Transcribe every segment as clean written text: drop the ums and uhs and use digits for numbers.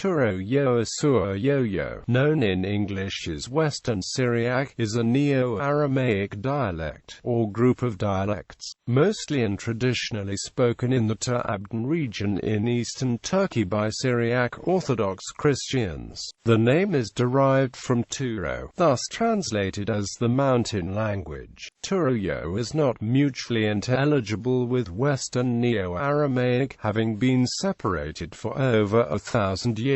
Turoyo or Suryoyo, known in English as Western Syriac, is a Neo-Aramaic dialect, or group of dialects, mostly and traditionally spoken in the Tur Abdin region in eastern Turkey by Syriac Orthodox Christians. The name is derived from ṭuro, thus translated as the mountain language. Turoyo is not mutually intelligible with Western Neo-Aramaic, having been separated for over 1,000 years,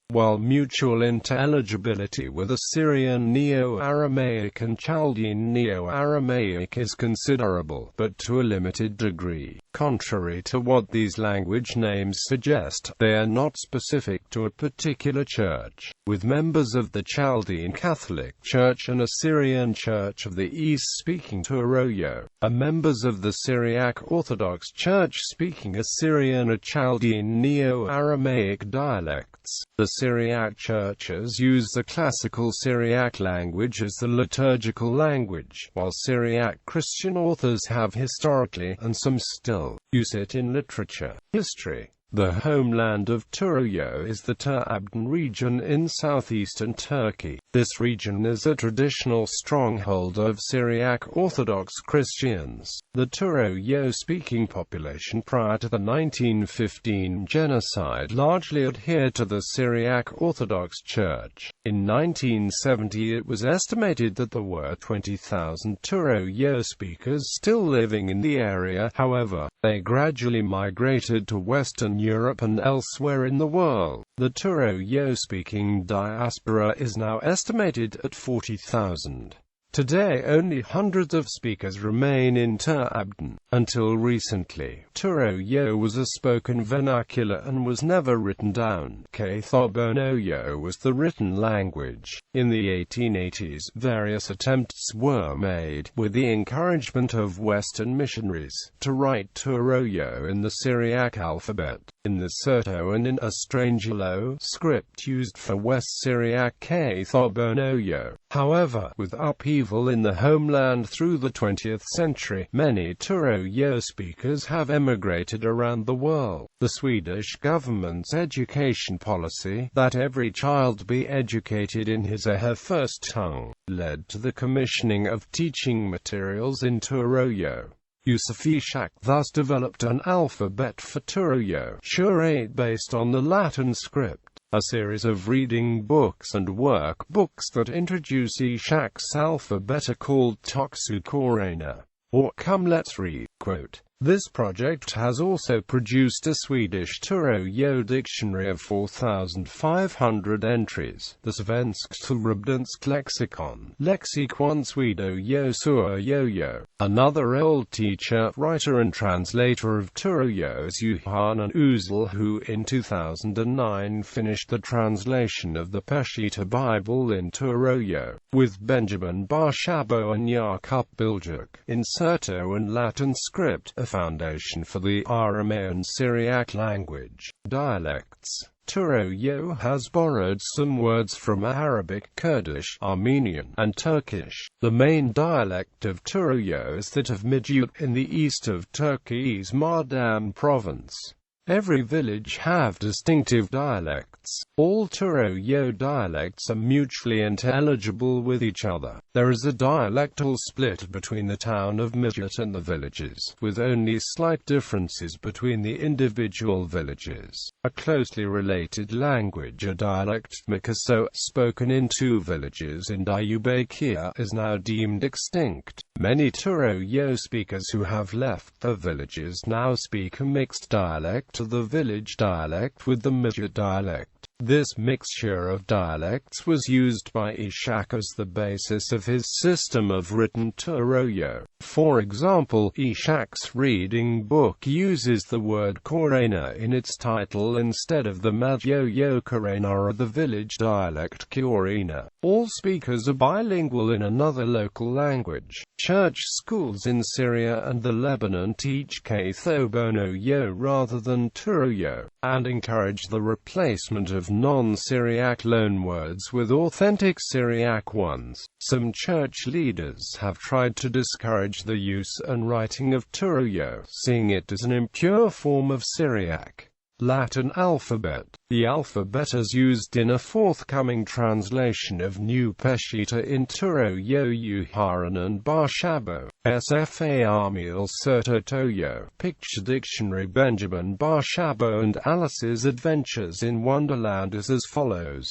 while mutual intelligibility with Assyrian Neo-Aramaic and Chaldean Neo-Aramaic is considerable, but to a limited degree. Contrary to what these language names suggest, they are not specific to a particular church, with members of the Chaldean Catholic Church and Assyrian Church of the East speaking Turoyo, are members of the Syriac Orthodox Church speaking Assyrian or Chaldean Neo-Aramaic dialects. The Syriac churches use the classical Syriac language as the liturgical language, while Syriac Christian authors have historically, and some still, use it in literature. History. The homeland of Turoyo is the Tur Abdin region in southeastern Turkey. This region is a traditional stronghold of Syriac Orthodox Christians. The Turoyo-speaking population prior to the 1915 genocide largely adhered to the Syriac Orthodox Church. In 1970 it was estimated that there were 20,000 Turoyo speakers still living in the area. However, they gradually migrated to Western Europe and elsewhere in the world. The Turoyo-speaking diaspora is now estimated at 40,000. Today only hundreds of speakers remain in Tur Abdin. Until recently, Turoyo was a spoken vernacular and was never written down. Ṭuro was the written language. In the 1880s, various attempts were made, with the encouragement of Western missionaries, to write Turoyo in the Syriac alphabet, in the ṭuro and in a strange low script used for West Syriac Ṭuro. However, with upheaval in the homeland through the 20th century, many Turoyo speakers have emigrated around the world. The Swedish government's education policy, that every child be educated in his or her first tongue, led to the commissioning of teaching materials in Turoyo. Ishak thus developed an alphabet for Turoyo, based on the Latin script. A series of reading books and workbooks that introduce Ishak's alphabet are called ṭuro, or Come Let's Read. Quote, this project has also produced a Swedish Turoyo dictionary of 4,500 entries, the Svenskt Förbundets lexikon, Lexikon Suryoyo Suryoyo. Another old teacher, writer and translator of Turoyo is Johan Uzel, who in 2009 finished the translation of the Peshitta Bible in Turoyo, with Benjamin Barshabo and Jakub Biljuk, in Surto and Latin script, a foundation for the Aramaean Syriac language. Dialects. Turoyo has borrowed some words from Arabic, Kurdish, Armenian, and Turkish. The main dialect of Turoyo is that of Midyat in the east of Turkey's Mardam province. Every village have distinctive dialects. All Turoyo dialects are mutually intelligible with each other. There is a dialectal split between the town of Midyat and the villages, with only slight differences between the individual villages. A closely related language, a dialect, Mikaso, spoken in two villages in Diyarbakir, is now deemed extinct. Many Turoyo speakers who have left the villages now speak a mixed dialect, the village dialect with the Midyat dialect. This mixture of dialects was used by Ishak as the basis of his system of written Turoyo. For example, Ishak's reading book uses the word Korena in its title instead of the Madyoyo Korena or the village dialect Kiorina. All speakers are bilingual in another local language. Church schools in Syria and the Lebanon teach Ṭuro rather than Turoyo, and encourage the replacement of non-Syriac loanwords with authentic Syriac ones. Some church leaders have tried to discourage the use and writing of Turoyo, seeing it as an impure form of Syriac. Latin alphabet. The alphabet as used in a forthcoming translation of New Peshitta in Turoyo Haranan Barshabo, SFA Armiel Suryoyo, Picture Dictionary Benjamin Barshabo and Alice's Adventures in Wonderland is as follows.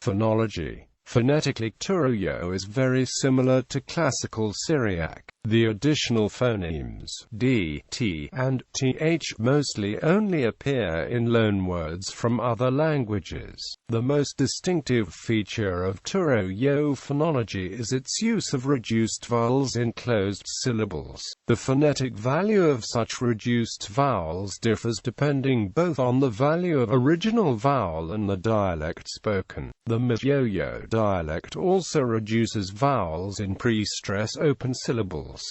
Phonology. Phonetically, Turoyo is very similar to Classical Syriac. The additional phonemes d, t, and th mostly only appear in loanwords from other languages. The most distinctive feature of Turoyo phonology is its use of reduced vowels in closed syllables. The phonetic value of such reduced vowels differs depending both on the value of original vowel and the dialect spoken. The Suryoyo dialect also reduces vowels in pre-stress open syllables.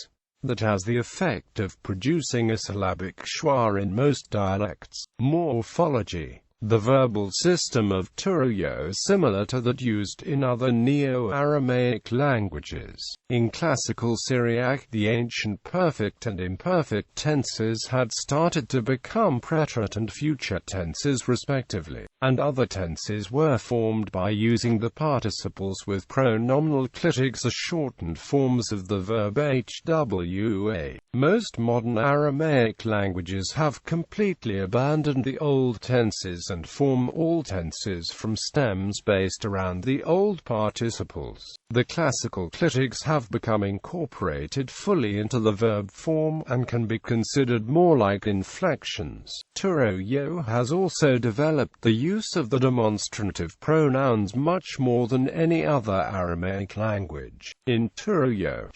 That has the effect of producing a syllabic schwa in most dialects. Morphology. The verbal system of Turoyo is similar to that used in other Neo-Aramaic languages. In Classical Syriac, the ancient perfect and imperfect tenses had started to become preterite and future tenses respectively, and other tenses were formed by using the participles with pronominal clitics as shortened forms of the verb hwa. Most modern Aramaic languages have completely abandoned the old tenses and form all tenses from stems based around the old participles. The classical clitics have become incorporated fully into the verb form, and can be considered more like inflections. Turoyo has also developed the use of the demonstrative pronouns much more than any other Aramaic language. In Turoyo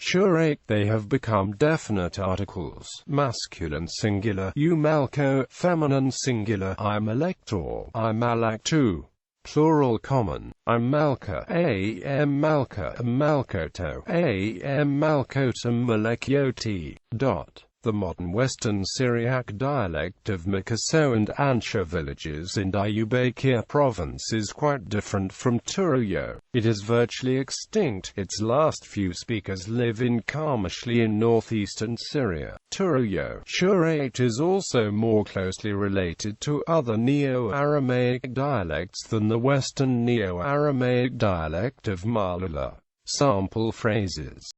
they have become definite articles, masculine singular, malko, feminine singular, malektor, malaktu. Plural common, malka, malka, malkoto, malkotum malekioti. The modern Western Syriac dialect of Makaso and Ansha villages in Diyarbakir province is quite different from Turoyo. It is virtually extinct. Its last few speakers live in Karmashli in northeastern Syria. Turoyo is also more closely related to other Neo-Aramaic dialects than the Western Neo-Aramaic dialect of Malula. Sample phrases.